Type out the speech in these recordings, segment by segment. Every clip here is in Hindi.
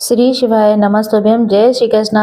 श्री शिवाय नमस्तुभ्यम। जय श्री कृष्णा।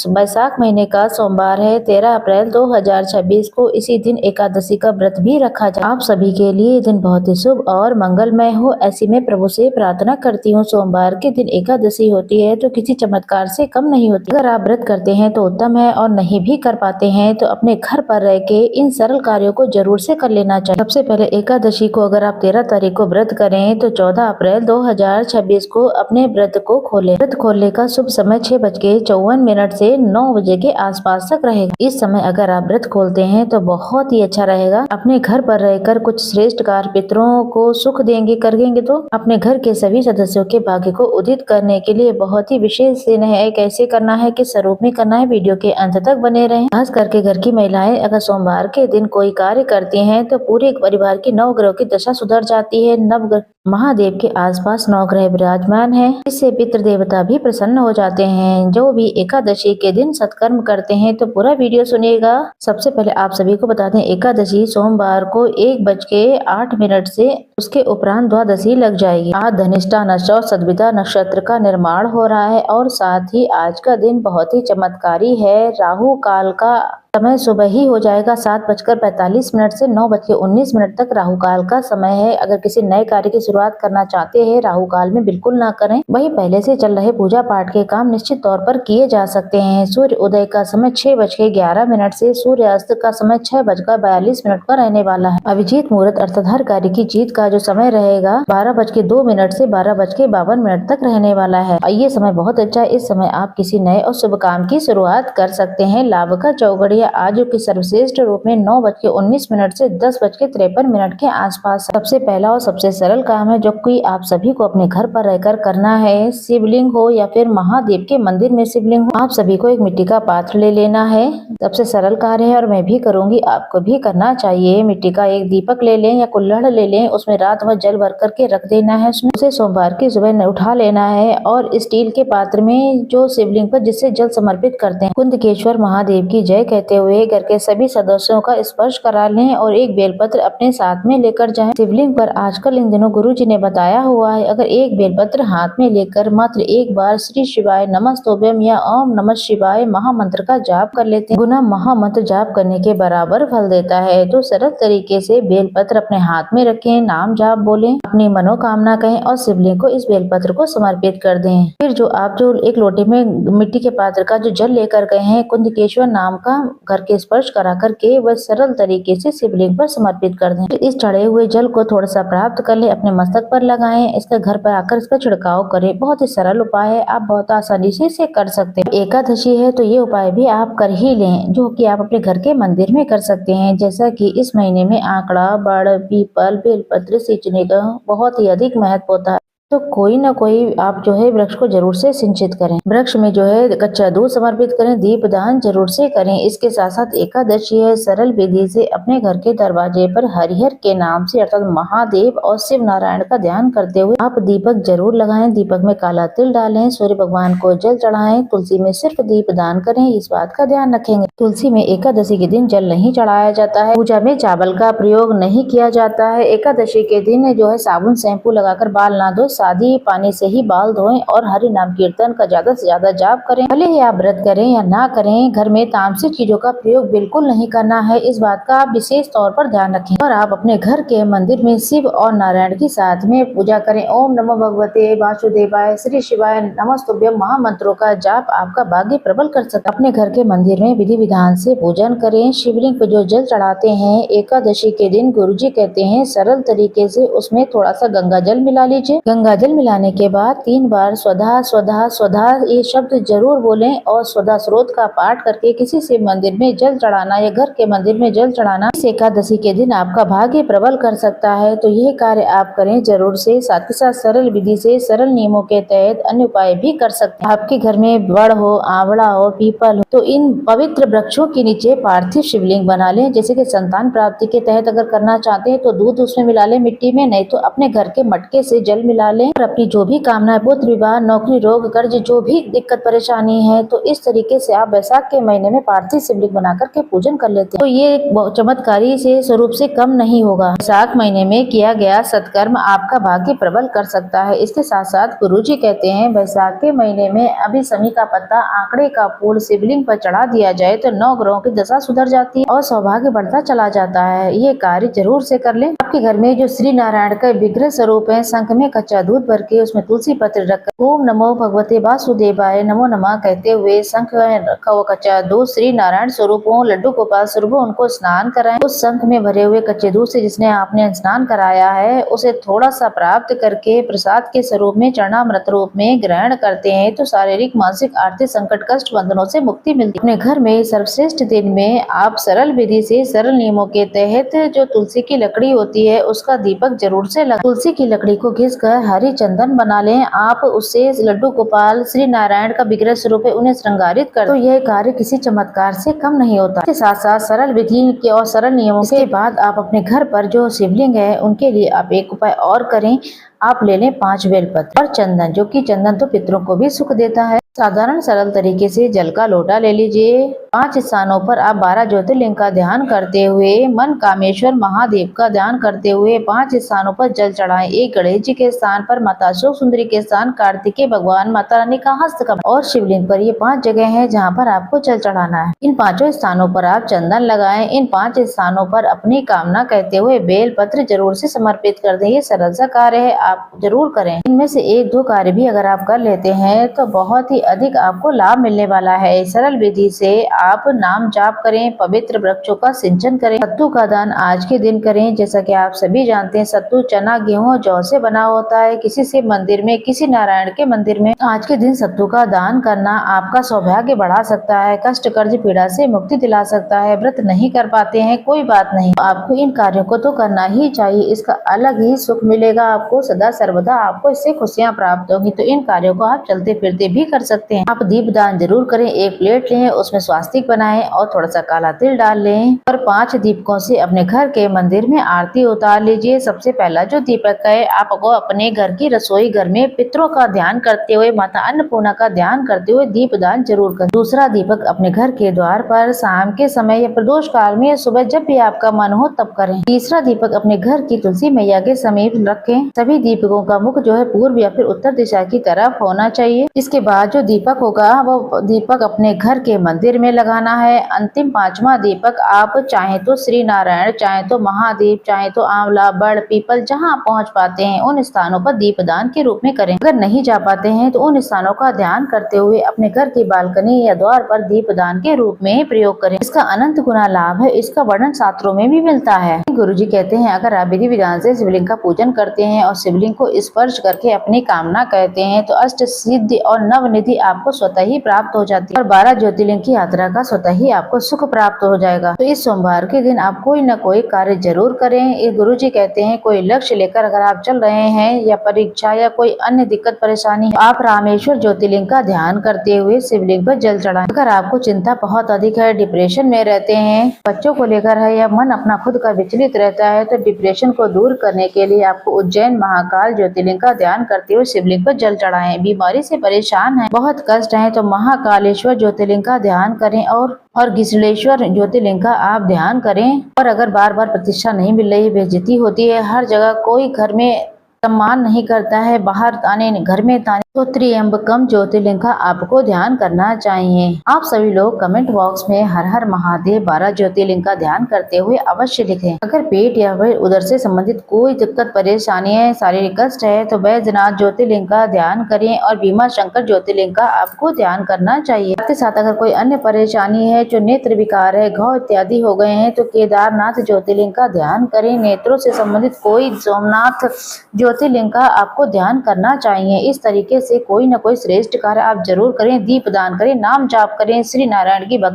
बैसाख महीने का सोमवार है, 13 अप्रैल 2026 को। इसी दिन एकादशी का व्रत भी रखा जाए। आप सभी के लिए ये दिन बहुत ही शुभ और मंगलमय हो, ऐसी मैं प्रभु से प्रार्थना करती हूँ। सोमवार के दिन एकादशी होती है तो किसी चमत्कार से कम नहीं होती। अगर आप व्रत करते हैं तो उत्तम है, और नहीं भी कर पाते हैं तो अपने घर पर रह के इन सरल कार्यों को जरूर से कर लेना चाहिए। सबसे पहले एकादशी को अगर आप 13 तारीख को व्रत करें तो 14 अप्रैल 2026 को अपने व्रत को खोलें। व्रत खोलने का शुभ समय 6:54 से 9 बजे के आसपास तक रहेगा। इस समय अगर आप व्रत खोलते हैं तो बहुत ही अच्छा रहेगा। अपने घर पर रहकर कुछ श्रेष्ठ कार्य पितरों को सुख देंगे करेंगे तो अपने घर के सभी सदस्यों के भाग्य को उदित करने के लिए बहुत ही विशेष दिन है। कैसे करना है, किस स्वरूप में करना है, वीडियो के अंत तक बने रहें। खास करके घर की महिलाएं अगर सोमवार के दिन कोई कार्य करती हैं तो पूरे परिवार की नवग्रहों की दशा सुधर जाती है। नवग्रह महादेव के आसपास 9 ग्रह विराजमान है, इससे पितृ देवता भी प्रसन्न हो जाते हैं। जो भी एकादशी के दिन सत्कर्म करते हैं तो पूरा वीडियो सुनिएगा। सबसे पहले आप सभी को बता दें, एकादशी सोमवार को 1:08 से उसके उपरांत द्वादशी लग जाएगी। आज धनिष्ठा नक्षत्र और सद्विता नक्षत्र का निर्माण हो रहा है, और साथ ही आज का दिन बहुत ही चमत्कारी है। राहु काल का समय सुबह ही हो जाएगा 7:45 से 9:19 तक राहु काल का समय है। अगर किसी नए कार्य की शुरुआत करना चाहते हैं राहु काल में बिल्कुल ना करें। वही पहले से चल रहे पूजा पाठ के काम निश्चित तौर पर किए जा सकते हैं। सूर्य उदय का समय 6:11 से सूर्यास्त का समय 6:42 का रहने वाला है। अभिजीत मुहूर्त अर्थात हर कार्य की जीत का जो समय रहेगा 12:02 से 12:52 तक रहने वाला है। ये समय बहुत अच्छा है। इस समय आप किसी नए और शुभ काम की शुरुआत कर सकते हैं। लाभ का चौघड़िया आज के सर्वश्रेष्ठ रूप में 9:19 से 10:53 के आसपास। सबसे पहला और सबसे सरल काम है जो कि आप सभी को अपने घर पर रहकर करना है। शिवलिंग हो या फिर महादेव के मंदिर में शिवलिंग हो, आप सभी को एक मिट्टी का पात्र ले लेना है। सबसे सरल कार्य है और मैं भी करूंगी, आपको भी करना चाहिए। मिट्टी का एक दीपक ले लें या कुल्हड़ ले लें, उसमें रात भर जल भर करके रख देना है। उसमें उसे सोमवार की सुबह उठा लेना है और स्टील के पात्र में जो शिवलिंग पर जिससे जल समर्पित करते हैं कुंदकेश्वर महादेव की जय कहते हुए घर के सभी सदस्यों का स्पर्श करा लें और एक बेलपत्र अपने साथ में लेकर जाएं। शिवलिंग पर आजकल इन दिनों गुरुजी ने बताया हुआ है, अगर एक बेलपत्र हाथ में लेकर मात्र एक बार श्री शिवाय नमस्तुभ्यम या ओम नमः शिवाय महामंत्र का जाप कर लेते हैं, गुना महामंत्र जाप करने के बराबर फल देता है। तो सरल तरीके से बेलपत्र अपने हाथ में रखें, नाम जाप बोलें, अपनी मनोकामना कहें और शिवलिंग को इस बेलपत्र को समर्पित कर दें। फिर जो आप जो एक लोटे में मिट्टी के पात्र का जो जल लेकर गए हैं कुंदकेश्वर नाम का घर के स्पर्श करा करके वह सरल तरीके से शिवलिंग पर समर्पित कर दें। इस चढ़े हुए जल को थोड़ा सा प्राप्त कर ले, अपने मस्तक पर लगाएं, इसका घर पर आकर इसका छिड़काव करें। बहुत ही सरल उपाय है, आप बहुत आसानी से इसे कर सकते हैं। एकादशी है तो ये उपाय भी आप कर ही लें, जो कि आप अपने घर के मंदिर में कर सकते हैं। जैसा कि इस महीने में आंकड़ा, बड़, पीपल, बेलपत्र सींचने का बहुत ही अधिक महत्व होता है, तो कोई ना कोई आप जो है वृक्ष को जरूर से सिंचित करें। वृक्ष में जो है कच्चा दूध समर्पित करें, दीप दान जरूर से करें। इसके साथ साथ एकादशी है, सरल विधि से अपने घर के दरवाजे पर हरिहर के नाम से अर्थात महादेव और शिव नारायण का ध्यान करते हुए आप दीपक जरूर लगाएं। दीपक में काला तिल डालें, सूर्य भगवान को जल चढ़ाएं, तुलसी में सिर्फ दीप दान करें, इस बात का ध्यान रखेंगे। तुलसी में एकादशी के दिन जल नहीं चढ़ाया जाता है। पूजा में चावल का प्रयोग नहीं किया जाता है। एकादशी के दिन जो है साबुन शैम्पू लगाकर बाल ना धोएं, सादी पानी से ही बाल धोएं और हरि नाम कीर्तन का ज्यादा से ज्यादा जाप करें। भले ही आप व्रत करें या ना करें, घर में तामसिक चीजों का प्रयोग बिल्कुल नहीं करना है, इस बात का आप विशेष तौर पर ध्यान रखें। और आप अपने घर के मंदिर में शिव और नारायण की साथ में पूजा करें। ओम नमो भगवते वासुदेवाय, श्री शिवाय नमस्तुभ्यम महामंत्रों का जाप आपका भाग्य प्रबल कर सकता है। अपने घर के मंदिर में विधि विधान से पूजन करें। शिवलिंग पर जो जल चढ़ाते हैं एकादशी के दिन गुरुजी कहते हैं सरल तरीके से उसमें थोड़ा सा गंगा जल मिला लीजिए। गंगा जल मिलाने के बाद 3 बार स्वधा स्वधा स्वधा ये शब्द जरूर बोलें और स्वधा स्रोत का पाठ करके किसी शिव मंदिर में जल चढ़ाना या घर के मंदिर में जल चढ़ाना इस एकादशी के दिन आपका भाग्य प्रबल कर सकता है। तो यह कार्य आप करें जरूर से। साथ ही साथ सरल विधि से सरल नियमों के तहत अन्य उपाय भी कर सकते हैं। आपके घर में बड़ हो, आंवला हो, पीपल हो तो इन पवित्र वृक्षों के नीचे पार्थिव शिवलिंग बना लें। जैसे कि संतान प्राप्ति के तहत अगर करना चाहते हैं तो दूध उसमें मिला लें मिट्टी में, नहीं तो अपने घर के मटके से जल मिला लें लें और अपनी जो भी कामना है, पुत्र विवाह, नौकरी, रोग, कर्ज, जो भी दिक्कत परेशानी है, तो इस तरीके से आप वैशाख के महीने में पार्थिव शिवलिंग बना करके पूजन कर लेते हैं, तो ये एक चमत्कारी से स्वरूप से कम नहीं होगा। वैशाख महीने में किया गया सत्कर्म आपका भाग्य प्रबल कर सकता है। इसके साथ साथ गुरुजी कहते हैं वैशाख के महीने में अभिशमी का पत्ता, आंकड़े का फूल शिवलिंग पर चढ़ा दिया जाए तो 9 ग्रहों की दशा सुधर जाती है और सौभाग्य बढ़ता चला जाता है। ये कार्य जरूर से कर लें। आपके घर में जो श्री नारायण का विग्रह स्वरूप है, शंख में कच्चा दूध भर के उसमें तुलसी पत्र रखकर ओम नमो भगवते वासुदेवाय नमो नमः कहते हुए शंख में रखा हुआ कच्चा दूध श्री नारायण स्वरूप हो, लड्डू गोपाल स्वरूप हो, उनको स्नान कराएं। उस शंख में भरे हुए कच्चे दूध से जिसने आपने स्नान कराया है, उसे थोड़ा सा प्राप्त करके प्रसाद के स्वरूप में चरणामृत रूप में ग्रहण करते हैं तो शारीरिक, मानसिक, आर्थिक संकट, कष्ट, बंधनों से मुक्ति मिलती है। अपने घर में सर्वश्रेष्ठ दिन में आप सरल विधि से, सरल नियमों के तहत जो तुलसी की लकड़ी होती है उसका दीपक जरूर से लगा। तुलसी की लकड़ी को घिसकर हरी चंदन बना लें। आप उससे लड्डू गोपाल श्री नारायण का विग्रह स्वरूप है उन्हें श्रृंगारित कर, तो यह कार्य किसी चमत्कार से कम नहीं होता। इसके साथ साथ सरल विधि के और सरल नियमों के बाद आप अपने घर पर जो शिवलिंग है उनके लिए आप एक उपाय और करें। आप ले लें 5 बेलपत्र और चंदन, जो कि चंदन तो पितरों को भी सुख देता है। साधारण सरल तरीके से जल का लोटा ले लीजिए। 5 स्थानों पर आप 12 ज्योतिर्लिंग का ध्यान करते हुए, मन कामेश्वर महादेव का ध्यान करते हुए 5 स्थानों पर जल चढ़ाएं। एक गणेश जी के स्थान पर, माता अशोक सुंदरी के स्थान, कार्तिकेय भगवान, माता रानी का हस्तकमल और शिवलिंग पर। ये 5 जगह है जहाँ पर आपको जल चढ़ाना है। इन 5 स्थानों पर आप चंदन लगाएं। इन 5 स्थानों पर अपनी कामना कहते हुए बेल पत्र जरूर से समर्पित कर दें। ये सरल सा कार्य है, आप जरूर करें। इनमें से 1-2 कार्य भी अगर आप कर लेते हैं तो बहुत ही अधिक आपको लाभ मिलने वाला है। सरल विधि से आप नाम जाप करें, पवित्र वृक्षों का सिंचन करें, सत्तू का दान आज के दिन करें। जैसा कि आप सभी जानते हैं सत्तू चना, गेहूं और जौ से बना होता है। किसी शिव मंदिर में, किसी नारायण के मंदिर में आज के दिन सत्तू का दान करना आपका सौभाग्य बढ़ा सकता है, कष्ट, कर्ज, पीड़ा से मुक्ति दिला सकता है। व्रत नहीं कर पाते हैं, कोई बात नहीं, आपको इन कार्यों को तो करना ही चाहिए। इसका अलग ही सुख मिलेगा आपको, सदा सर्वदा आपको इससे खुशियां प्राप्त होगी। तो इन कार्यों को आप चलते फिरते भी कर सकते हैं। आप दीप दान जरूर करें। एक प्लेट लें, उसमें स्वास्तिक बनाएं और थोड़ा सा काला तिल डाल लें और 5 दीपकों से अपने घर के मंदिर में आरती उतार लीजिए। सबसे पहला जो दीपक है आपको अपने घर की रसोई घर में पितरों का ध्यान करते हुए, माता अन्नपूर्णा का ध्यान करते हुए दीप दान जरूर करें। दूसरा दीपक अपने घर के द्वार पर शाम के समय या प्रदोष काल में, सुबह जब भी आपका मन हो तब करें। तीसरा दीपक अपने घर की तुलसी मैया के समीप रखें। सभी दीपकों का मुख जो है पूर्व या फिर उत्तर दिशा की तरफ होना चाहिए। इसके बाद जो दीपक होगा वो दीपक अपने घर के मंदिर में लगाना है। अंतिम 5वां दीपक आप चाहे तो श्री नारायण, चाहे तो महादेव, चाहे तो आंवला, बड़, पीपल, जहां पहुंच पाते हैं उन स्थानों पर दीपदान के रूप में करें। अगर नहीं जा पाते हैं तो उन स्थानों का ध्यान करते हुए अपने घर की बालकनी या द्वार पर दीपदान के रूप में प्रयोग करें। इसका अनंत गुना लाभ है। इसका वर्णन शास्त्रों में भी मिलता है। गुरुजी कहते हैं अगर आप विधि विधान से शिवलिंग का पूजन करते हैं और शिवलिंग को स्पर्श करके अपनी कामना कहते हैं तो अष्ट सिद्धि और नवनिधि आपको स्वतः ही प्राप्त हो जाती है और 12 ज्योतिर्लिंग की यात्रा का स्वतः ही आपको सुख प्राप्त हो जाएगा। तो इस सोमवार के दिन आप कोई न कोई कार्य जरूर करें। ये गुरुजी कहते हैं कोई लक्ष्य लेकर अगर आप चल रहे हैं या परीक्षा या कोई अन्य दिक्कत परेशानी, आप रामेश्वर ज्योतिर्लिंग का ध्यान करते हुए शिवलिंग पर जल चढ़ाएं। अगर आपको चिंता बहुत अधिक है, डिप्रेशन में रहते हैं, बच्चों को लेकर है या मन अपना खुद का विचलित रहता है तो डिप्रेशन को दूर करने के लिए आपको उज्जैन महाकाल ज्योतिर्लिंग का ध्यान करते हुए शिवलिंग पर जल चढ़ाएं। बीमारी से परेशान है, बहुत कष्ट है तो महाकालेश्वर ज्योतिर्लिंग का ध्यान करें और घिसलेश्वर ज्योतिर्लिंग का आप ध्यान करें। और अगर बार बार प्रतिष्ठा नहीं मिल रही, बेइज्जती होती है, हर जगह कोई घर में सम्मान नहीं करता है, बाहर ताने घर में ताने, तो त्र्यंबकम ज्योतिर्लिंग का आपको ध्यान करना चाहिए। आप सभी लोग कमेंट बॉक्स में हर हर महादेव 12 ज्योतिर्लिंग का ध्यान करते हुए अवश्य लिखें। अगर पेट या फिर उधर से संबंधित कोई दिक्कत परेशानी है, शारीरिक कष्ट है तो बैजनाथ ज्योतिर्लिंग का ध्यान करें और भीमा शंकर ज्योतिर्लिंग का आपको ध्यान करना चाहिए। साथ ही साथ अगर कोई अन्य परेशानी है, जो नेत्र विकार है, घाव इत्यादि हो गए हैं तो केदारनाथ ज्योतिर्लिंग का ध्यान करें। नेत्रों से संबंधित कोई सोमनाथ ज्योतिर्लिंग का आपको ध्यान करना चाहिए। इस तरीके से कोई न कोई श्रेष्ठ कार्य आप जरूर करें। दीप दान करें, नाम जाप करें, श्री नारायण की भक्ति